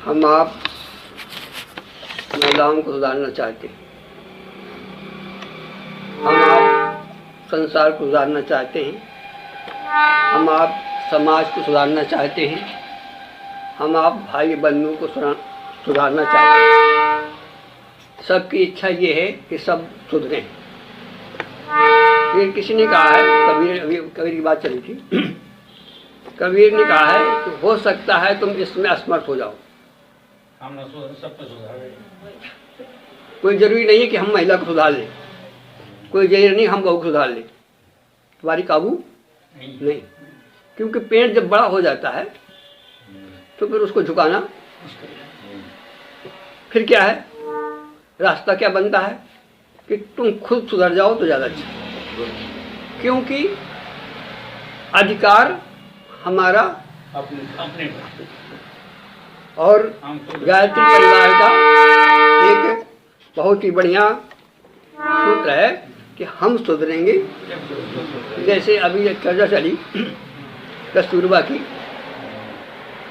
हम आप महिलाओं को सुधारना चाहते हैं, हम आप संसार को सुधारना चाहते हैं, हम आप समाज को सुधारना चाहते हैं, हम आप भाई बंधुओं को सुधारना चाहते हैं। सबकी इच्छा ये है कि सब सुधरें। ये किसी ने कहा है, कबीर की बात चली थी। कबीर ने कहा है कि हो सकता है तुम इसमें असमर्थ हो जाओ, हम ना सुधर सब पे सुधार। कोई जरूरी नहीं है कि हम महिला को सुधार लें, कोई जरूरी नहीं हम बहू को सुधार लें, तुम्हारी काबू नहीं। क्योंकि पेड़ जब बड़ा हो जाता है तो फिर उसको झुकाना फिर क्या है, रास्ता क्या बनता है कि तुम खुद सुधर जाओ तो ज़्यादा अच्छा। क्योंकि अधिकार हमारा अपने और गायत्री परिवार का एक बहुत ही बढ़िया सूत्र है कि हम सुधरेंगे। जैसे अभी एक चर्चा चली कस्तूरबा की,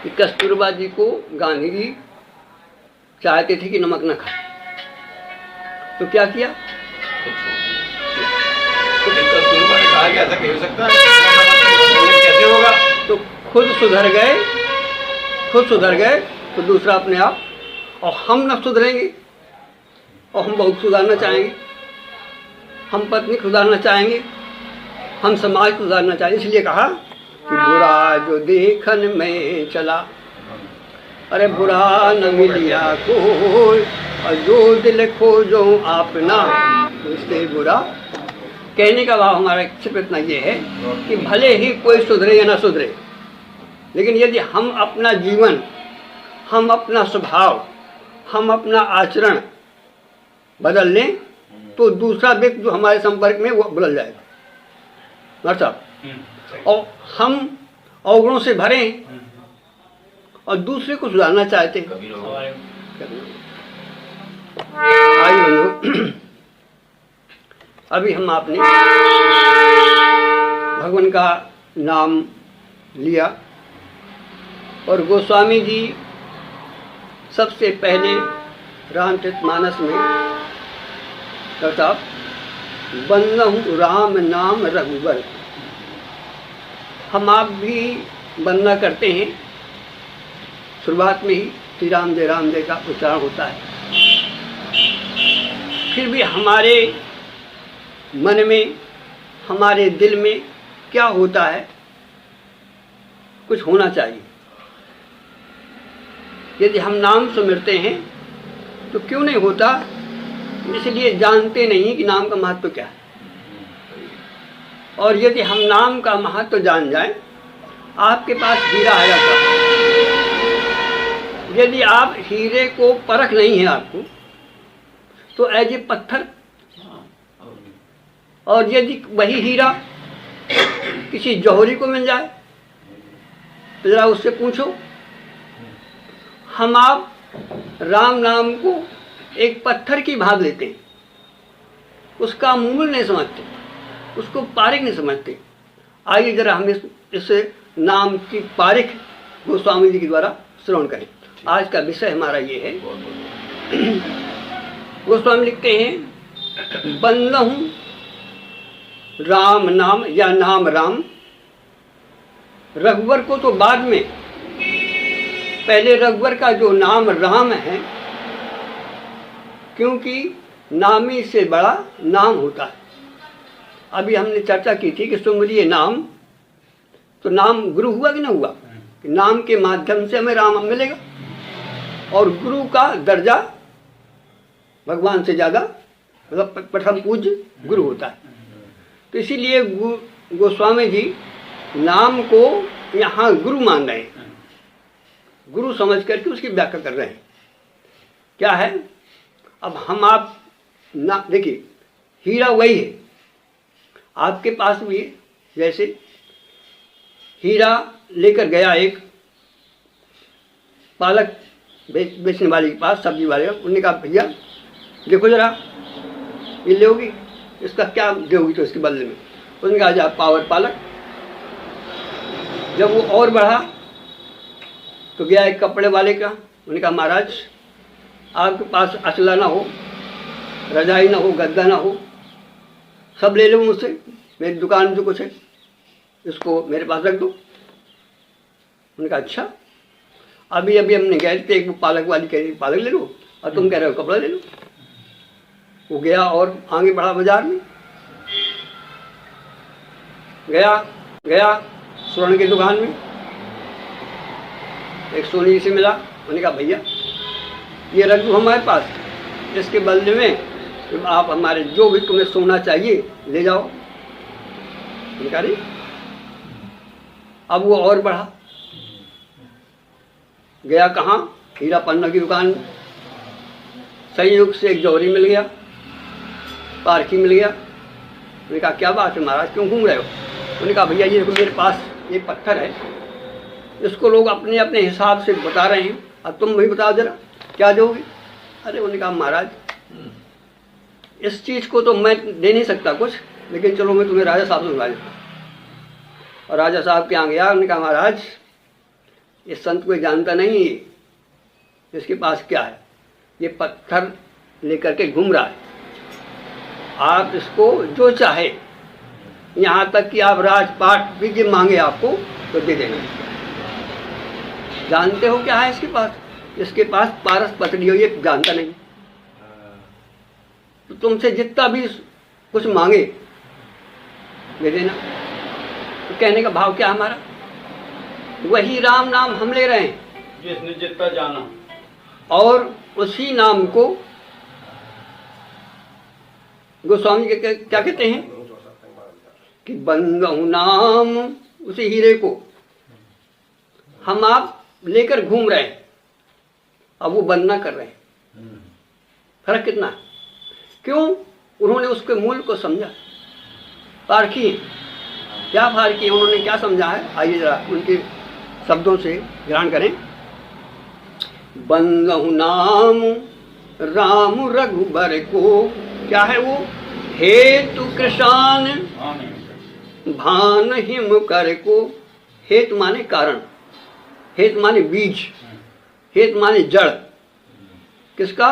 कि कस्तूरबा जी को गांधी जी चाहते थे कि नमक न खाए, तो क्या किया? कस्तूरबा ने कहा कि ऐसा कह सकता है, कैसे होगा? तो खुद सुधर गए तो दूसरा अपने आप। और हम न सुधरेंगे और हम बहुत सुधारना चाहेंगे, हम पत्नी सुधारना चाहेंगे, हम समाज को सुधारना चाहेंगे। इसलिए कहा कि बुरा जो देखन में चला, अरे बुरा न मिलिया कोई, और जो दिल खोजो अपना उससे बुरा। कहने का भाव हमारा सिर्फ इतना ये है कि भले ही कोई सुधरे या ना सुधरे, लेकिन यदि हम अपना जीवन, हम अपना स्वभाव, हम अपना आचरण बदल लें तो दूसरा व्यक्ति जो हमारे संपर्क में वो बदल जाएगा। डॉक्टर साहब, और हम अवगुणों से भरें और दूसरे को सुधारना चाहते हैं। आइए बंधु, अभी हम आपने भगवान का नाम लिया और गोस्वामी जी सबसे पहले रामचरितमानस में डॉक्टर साहब बंदहु राम नाम रघुबर, हम आप भी वंदना करते हैं। शुरुआत में ही श्री राम जय का उच्चारण होता है, फिर भी हमारे मन में, हमारे दिल में क्या होता है, कुछ होना चाहिए। यदि हम नाम सुमिरते हैं तो क्यों नहीं होता? इसलिए जानते नहीं कि नाम का महत्व क्या है। और यदि हम नाम का महत्व जान जाएं, आपके पास हीरा आ जाता है। यदि आप हीरे को परख नहीं है आपको, तो एज ए पत्थर, और यदि वही हीरा किसी जौहरी को मिल जाए तो जरा उससे पूछो। हम आप राम नाम को एक पत्थर की भाव लेते हैं, उसका मूल नहीं समझते, उसको पारिक नहीं समझते। आइए जरा हम इस नाम की पारिक गोस्वामी जी के द्वारा श्रवण करें। आज का विषय हमारा ये है। गोस्वामी लिखते हैं, बंदहु राम नाम या नाम राम। रघुवर को तो बाद में, पहले रघुवर का जो नाम राम है, क्योंकि नामी से बड़ा नाम होता है। अभी हमने चर्चा की थी कि सुमरिए नाम, तो नाम गुरु हुआ कि ना हुआ? कि नाम के माध्यम से हमें राम मिलेगा, और गुरु का दर्जा भगवान से ज़्यादा, मतलब प्रथम पूज्य गुरु होता है। तो इसीलिए गोस्वामी जी नाम को यहाँ गुरु मान रहे हैं, गुरु समझ करके उसकी व्याख्या कर रहे हैं। क्या है? अब हम आप ना देखिए, हीरा वही है, आपके पास भी है। जैसे हीरा लेकर गया एक पालक बेचने वाले के पास, सब्जी वाले, उन्होंने कहा भैया देखो जरा ये लोगी, इसका क्या दोगी तो इसके बदले में? उन्होंने कहा जा पावर पालक। जब वो और बढ़ा तो गया एक कपड़े वाले का, उन्होंने कहा महाराज आपके पास असला ना हो, रजाई ना हो, गद्दा ना हो, सब ले लो मुझसे, मेरी दुकान में जो कुछ है इसको मेरे पास रख दो। उन्होंने कहा अच्छा, अभी अभी हमने गए थे, एक वो पालक वाली कह रही पालक ले लो और तुम कह रहे हो कपड़ा ले लो। वो गया और आगे बढ़ा बाजार में, गया स्वर्ण की दुकान में, एक सोनी से मिला। उन्होंने कहा भैया ये रख दो हमारे पास, इसके बदले में तुम आप हमारे जो भी तुम्हें सोना चाहिए ले जाओ। उन्होंने कहा नहीं। अब वो और बढ़ा, गया कहाँ, हीरा पन्ना की दुकान में, संयोग से एक जौहरी मिल गया, पारखी मिल गया। उन्होंने कहा क्या बात है महाराज, क्यों घूम रहे हो? उन्होंने कहा भैया ये देखो मेरे पास ये पत्थर है, इसको लोग अपने अपने हिसाब से बता रहे हैं, अब तुम भी बताओ जरा क्या दोगे? अरे उन्होंने कहा महाराज इस चीज़ को तो मैं दे नहीं सकता कुछ, लेकिन चलो मैं तुम्हें राजा साहब से बुला देता। और राजा साहब के यहाँ गया, उन्होंने कहा महाराज इस संत को जानता नहीं है, इसके पास क्या है, ये पत्थर लेकर के घूम रहा है, आप इसको जो चाहे, यहाँ तक कि आप राजपाट भी जो मांगे आपको तो दे देना। जानते हो क्या है इसके पास? इसके पास पारस पतड़ी हो, ये जानता नहीं। तो तुमसे जितना भी कुछ मांगे दे देना। तो कहने का भाव क्या हमारा, वही राम नाम हम ले रहे हैं जिसने जितना जाना, और उसी नाम को गोस्वामी के क्या कहते हैं कि बंदहु नाम, उसी हीरे को हम आप लेकर घूम रहे हैं, अब वो वंदना कर रहे हैं। फर्क कितना है? क्यों? उन्होंने उसके मूल को समझा। पारखी क्या पारखी, उन्होंने क्या समझा है, आइए जरा उनके शब्दों से ग्रहण करें। बंदहु नाम राम रघुबर को, क्या है वो? हेतु कृशान भान हिम कर को। हेतु माने कारण, हेतु माने बीज, हेतु माने जड़। किसका?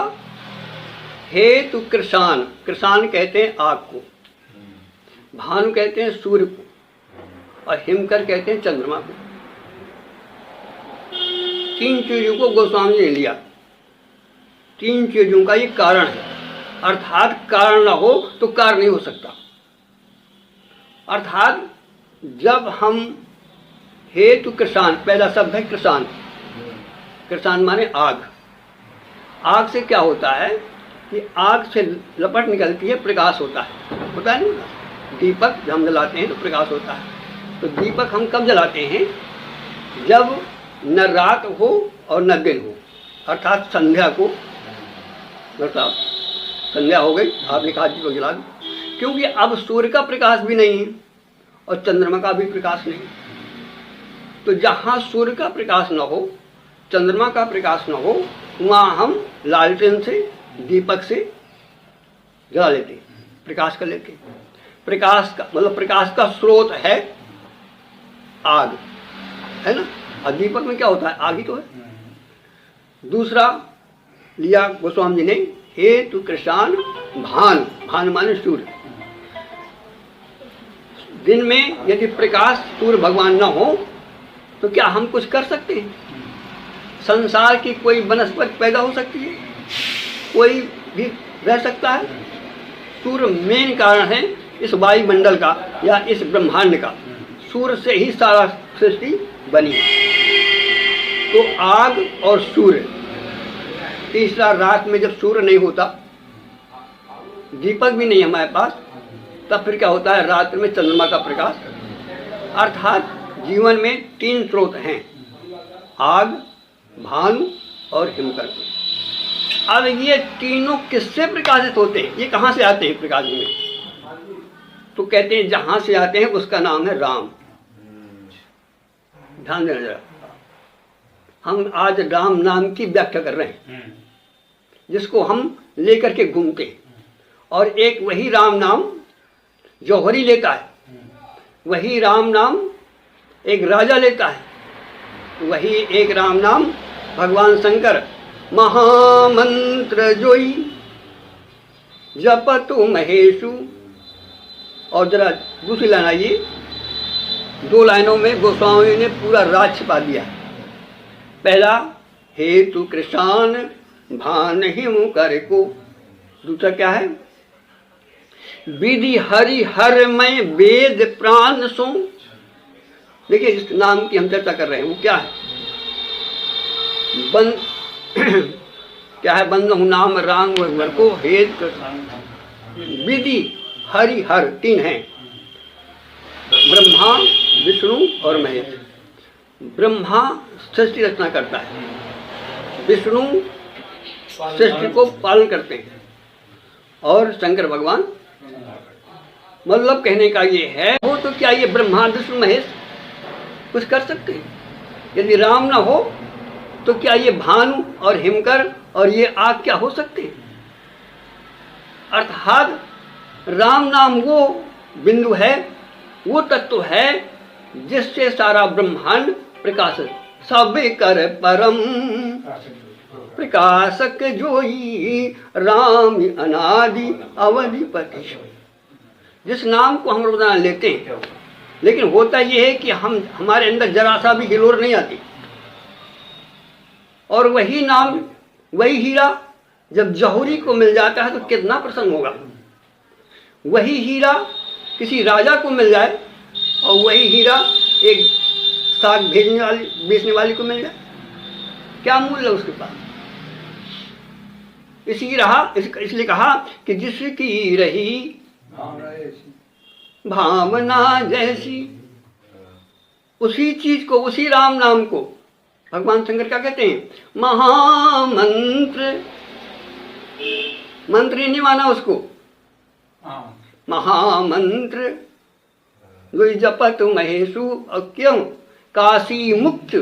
हेतु कृशान, कृशान कहते हैं आग को, भानु कहते हैं सूर्य को, और हिमकर कहते हैं चंद्रमा को। तीन चीजों को गोस्वामी ने लिया, तीन चीजों का ये कारण है। अर्थात कारण ना हो तो कार्य नहीं हो सकता। अर्थात जब हम हेतु कृशान, पहला शब्द है कृशान, कृशान माने आग। आग से क्या होता है कि आग से लपट निकलती है, प्रकाश होता है नहीं? दीपक जब हम जलाते हैं तो प्रकाश होता है। तो दीपक हम कब जलाते हैं? जब न रात हो और न दिन हो, अर्थात संध्या को। मतलब संध्या हो गई, आपने कहा दीपक जला दो, क्योंकि अब सूर्य का प्रकाश भी नहीं है और चंद्रमा का भी प्रकाश नहीं। तो जहाँ सूर्य का प्रकाश न हो, चंद्रमा का प्रकाश न हो, वहाँ हम लालटेन से, दीपक से जला लेते हैं, प्रकाश कर लेते हैं। प्रकाश का मतलब प्रकाश का स्रोत है आग, है ना? और दीपक में क्या होता है? आग ही तो है। दूसरा लिया गोस्वामी जी ने, हेतु कृशान भान, भान माने सूर्य। दिन में यदि प्रकाश सूर्य भगवान न हो तो क्या हम कुछ कर सकते हैं? संसार की कोई वनस्पति पैदा हो सकती है? कोई भी रह सकता है? सूर्य मेन कारण है इस वायुमंडल का या इस ब्रह्मांड का। सूर्य से ही सारा सृष्टि बनी है। तो आग और सूर्य। तीसरा, रात में जब सूर्य नहीं होता, दीपक भी नहीं हमारे पास, तब फिर क्या होता है? रात में चंद्रमा का प्रकाश। अर्थात जीवन में तीन स्रोत हैं, आग, भानु और हिमकर। अब ये तीनों किससे प्रकाशित होते हैं? ये कहाँ से आते हैं प्रकाश में? तो कहते हैं जहाँ से आते हैं उसका नाम है राम। ध्यान देना जरा, हम आज राम नाम की व्याख्या कर रहे हैं, जिसको हम लेकर के घूमते हैं। और एक वही राम नाम जौहरी लेता है, वही राम नाम एक राजा लेता है, वही एक राम नाम भगवान शंकर महामंत्र जोई जपतु महेशु। और जरा दूसरी लाइन आइए, 2 लाइनों में गोस्वामी ने पूरा राज छिपा दिया। पहला हेतु कृष्ण भान हिम कर को, दूसरा क्या है, विधि हरि हर मैं वेद प्राण सो। देखिए इस नाम की हम चर्चा कर रहे हैं, वो क्या है, क्या है, बंदहु नाम राम वर को हेत विधि हरि हर 3 हैं, ब्रह्मा विष्णु और महेश। ब्रह्मा सृष्टि रचना करता है, विष्णु सृष्टि को पालन करते हैं, और शंकर भगवान, मतलब कहने का ये है, वो तो क्या ये ब्रह्मा विष्णु महेश कुछ कर सकते हैं? यदि राम ना हो तो क्या ये भानु और हिमकर और ये आग क्या हो सकते हैं? अर्थात राम नाम वो बिंदु है, वो तत्व है जिससे सारा ब्रह्मांड प्रकाशित, सब कर परम प्रकाशक जोई राम अनादि अवधिपति। जिस नाम को हम रोजाना लेते हैं, लेकिन होता यह है कि हमारे अंदर जरा सा भी हिलोर नहीं आती, और वही नाम वही हीरा जब जौहरी को मिल जाता है तो कितना प्रसन्न होगा। वही हीरा किसी राजा को मिल जाए और वही हीरा एक साग बेचने वाली को मिल जाए, क्या मूल्य है उसके पास। इसलिए कहा कि जिसकी रही भावना जैसी, उसी चीज को, उसी राम नाम को भगवान शंकर क्या कहते हैं, महामंत्र। मंत्र ही नहीं माना उसको, महामंत्र जपत महेशु। और क्यों, काशी मुक्त,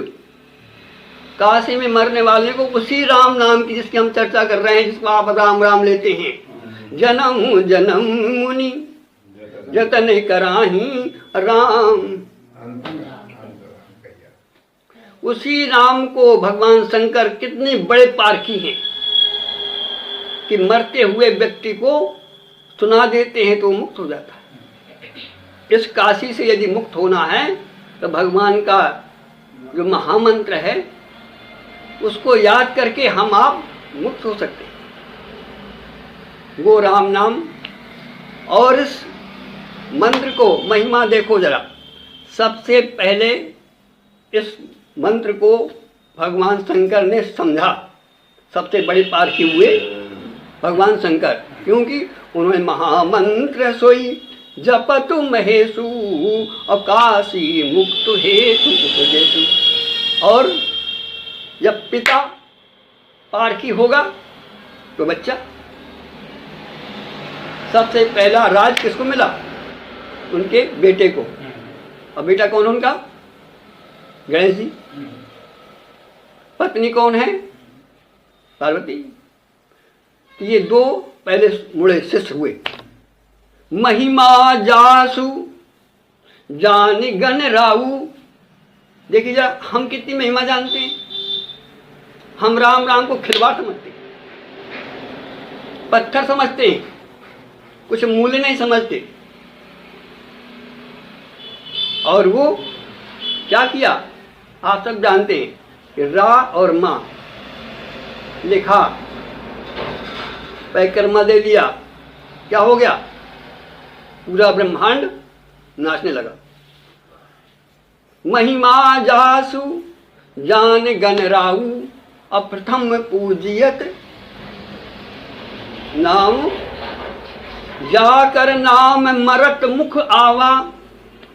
काशी में मरने वाले को उसी राम नाम की जिसकी हम चर्चा कर रहे हैं, जिसको आप राम राम लेते हैं, जन्म जन्म मुनि जतन कराही राम। उसी राम को भगवान शंकर कितने बड़े पारखी हैं कि मरते हुए व्यक्ति को सुना देते हैं तो मुक्त हो जाता है। इस काशी से यदि मुक्त होना है तो भगवान का जो महामंत्र है उसको याद करके हम आप मुक्त हो सकते हैं, वो राम नाम। और इस मंत्र को महिमा देखो जरा, सबसे पहले इस मंत्र को भगवान शंकर ने समझा, सबसे बड़े पारखी हुए भगवान शंकर, क्योंकि उन्होंने महामंत्र सोई जपतु महेशु अकाशी मुक्त हेतु। और जब पिता पारखी होगा तो बच्चा, सबसे पहला राज किसको मिला, उनके बेटे को। और बेटा कौन उनका, गणेश जी। पत्नी कौन है, पार्वती। तो ये 2 पहले मुड़े शिष्य हुए। महिमा जासु जान गण राऊ। देखिए जरा हम कितनी महिमा जानते हैं, हम राम राम को खिलवाड़ समझते हैं, पत्थर समझते हैं, कुछ मूल्य नहीं समझते। और वो क्या किया आप सब जानते हैं कि रा और माँ लिखा, पैकर्मा दे दिया, क्या हो गया, पूरा ब्रह्मांड नाचने लगा। महिमा जासु जान गण राहु अप्रथम पूजियत नाम, जाकर नाम मरत मुख आवा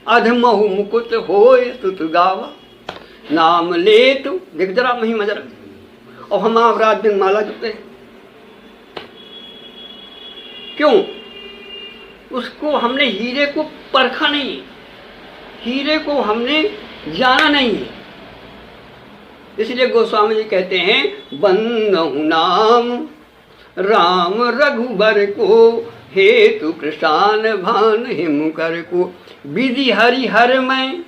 अधमहु मुकुट होय सुत गावा। नाम ले तू, देख जरा महिमा जरा। और हम आप रात दिन माला जपते हैं, क्यों, उसको हमने हीरे को परखा नहीं है, हीरे को हमने जाना नहीं है। इसलिए गोस्वामी जी कहते हैं बंदहु नाम राम रघुबर को हेतु कृष्ण भान हिम कर को। विधि हरि हर मैं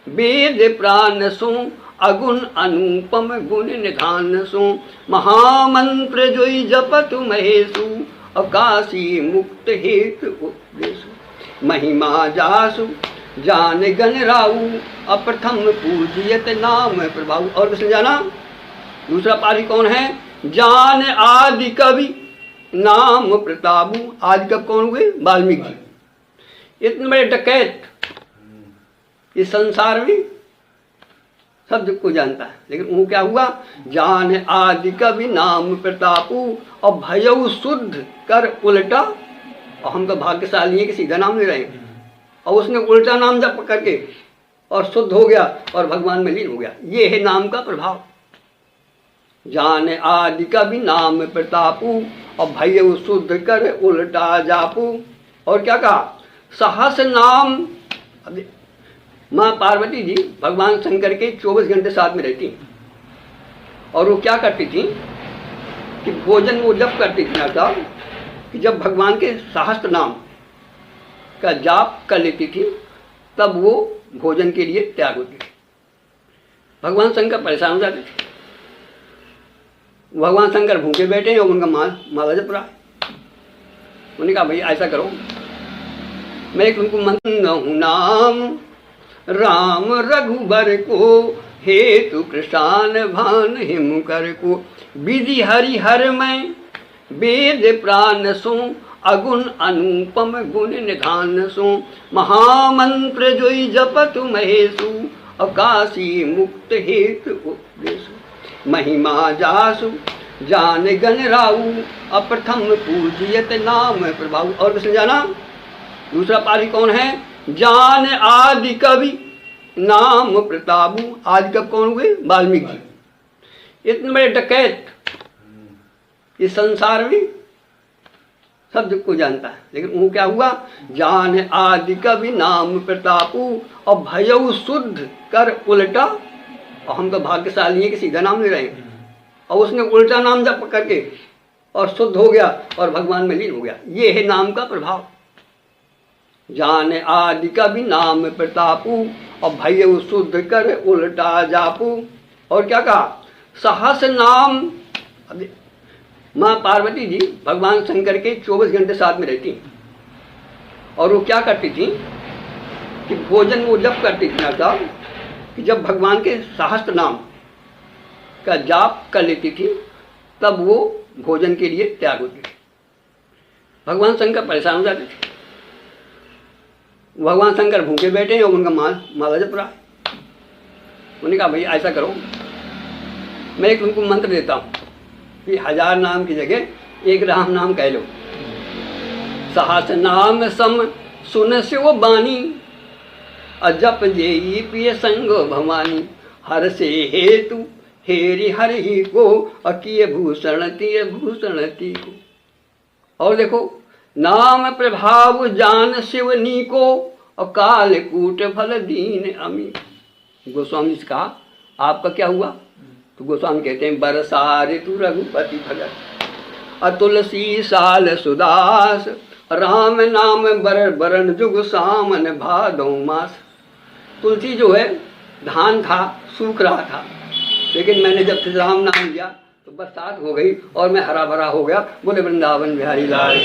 वेद प्राण सो अगुण अनुपम गुण निधान सो, महामंत्र जोई जपतु महेशु, अकाशी मुक्त हेतु उपदेशु, महिमा जासु जान गण राऊ, अप्रथम पूजियत नाम प्रभाऊ। और किसने जाना? दूसरा पारी कौन है? जान आदि कवि नाम प्रतापू। आदि कवि कौन हुए? वाल्मीकि। इतने बड़े डकैत इस संसार में शब्द को जानता है, लेकिन वो क्या हुआ? जान आदि कवि नाम प्रतापू, और भयऊ शुद्ध कर उल्टा। और हम तो भाग्यशाली हैं कि सीधा नाम ले रहे हैं, और उसने उल्टा नाम जप करके और शुद्ध हो गया और भगवान में लीन हो गया। ये है नाम का प्रभाव। जान आदि कवि नाम प्रतापू, और भयऊ शुद्ध कर उल्टा जापू। और क्या कहा? सहस नाम। अब माँ पार्वती जी भगवान शंकर के 24 घंटे साथ में रहती, और वो क्या करती थी कि भोजन वो जब करती थी ना साहब, कि जब भगवान के सहस्त्र नाम का जाप कर लेती थी तब वो भोजन के लिए तैयार होती थी। भगवान शंकर परेशान हो जाते थे। भगवान शंकर भूखे बैठे हैं और उनका माला जप रहा है। उन्होंने कहा भाई ऐसा करो, मैं एक तुमको मंत्र हूँ नाम, राम रघुबर को हेतु कृष्ण भान हिम कर को, विधि हरि हर मैं वेद प्राण सो, अगुण अनुपम गुण निधान सो, महामंत्र जोई जपतु महेशु, अकाशी मुक्त हेतु उपदेशु, महिमा जासु जान गण राऊ, अप्रथम पूजियत नाम प्रभाऊ। और किसने जाना? दूसरा पारी कौन है? जान आदि कवि नाम प्रतापू। आदि कवि कौन हुए? वाल्मीकि। इतने बड़े डकैत इस संसार में शब्द को जानता है, लेकिन वो क्या हुआ? जान आदि कवि नाम प्रतापू, और भयऊ शुद्ध कर उल्टा। और हम तो भाग्यशाली हैं कि सीधा नाम ले रहे हैं, और उसने उल्टा नाम जप करके और शुद्ध हो गया और भगवान में लीन हो गया। ये है नाम का प्रभाव। जान आदि कवि नाम प्रतापू, और भयऊ शुद्ध कर उल्टा जापू। और क्या कहा? सहस नाम। अब माँ पार्वती जी भगवान शंकर के 24 घंटे साथ में रहती, और वो क्या करती थी कि भोजन वो जब करती थी ना साहब, कि जब भगवान के सहस्त्र नाम का जाप कर लेती थी तब वो भोजन के लिए तैयार होती थी। भगवान शंकर परेशान हो जाते थे। भगवान शंकर भूखे बैठे हैं और उनका माला जप रहा है। उन्होंने कहा भाई ऐसा करो, मैं एक तुमको मंत्र देता हूँ कि 1000 नाम की जगह एक राम नाम कह लो। सहस नाम सम सुन शिव बानी, अजप जेई प्रिय संग भवानी, हर से हेतु हेरि हर ही को, अकीय भूषण ती को। और देखो, नाम प्रभाव जान शिवनी को, और काल कूट फल दीन अमी। गोस्वामी से कहा आपका क्या हुआ? तो गोस्वामी कहते हैं बरसा ऋतु रघुपति भगत, अतुलसी साल सुदास, राम नाम बरण जुग सामन भादौ मास। तुलसी जो है धान था, सूख रहा था, लेकिन मैंने जब से राम नाम लिया तो बरसात हो गई और मैं हरा भरा हो गया। बोले वृंदावन बिहारी लाल।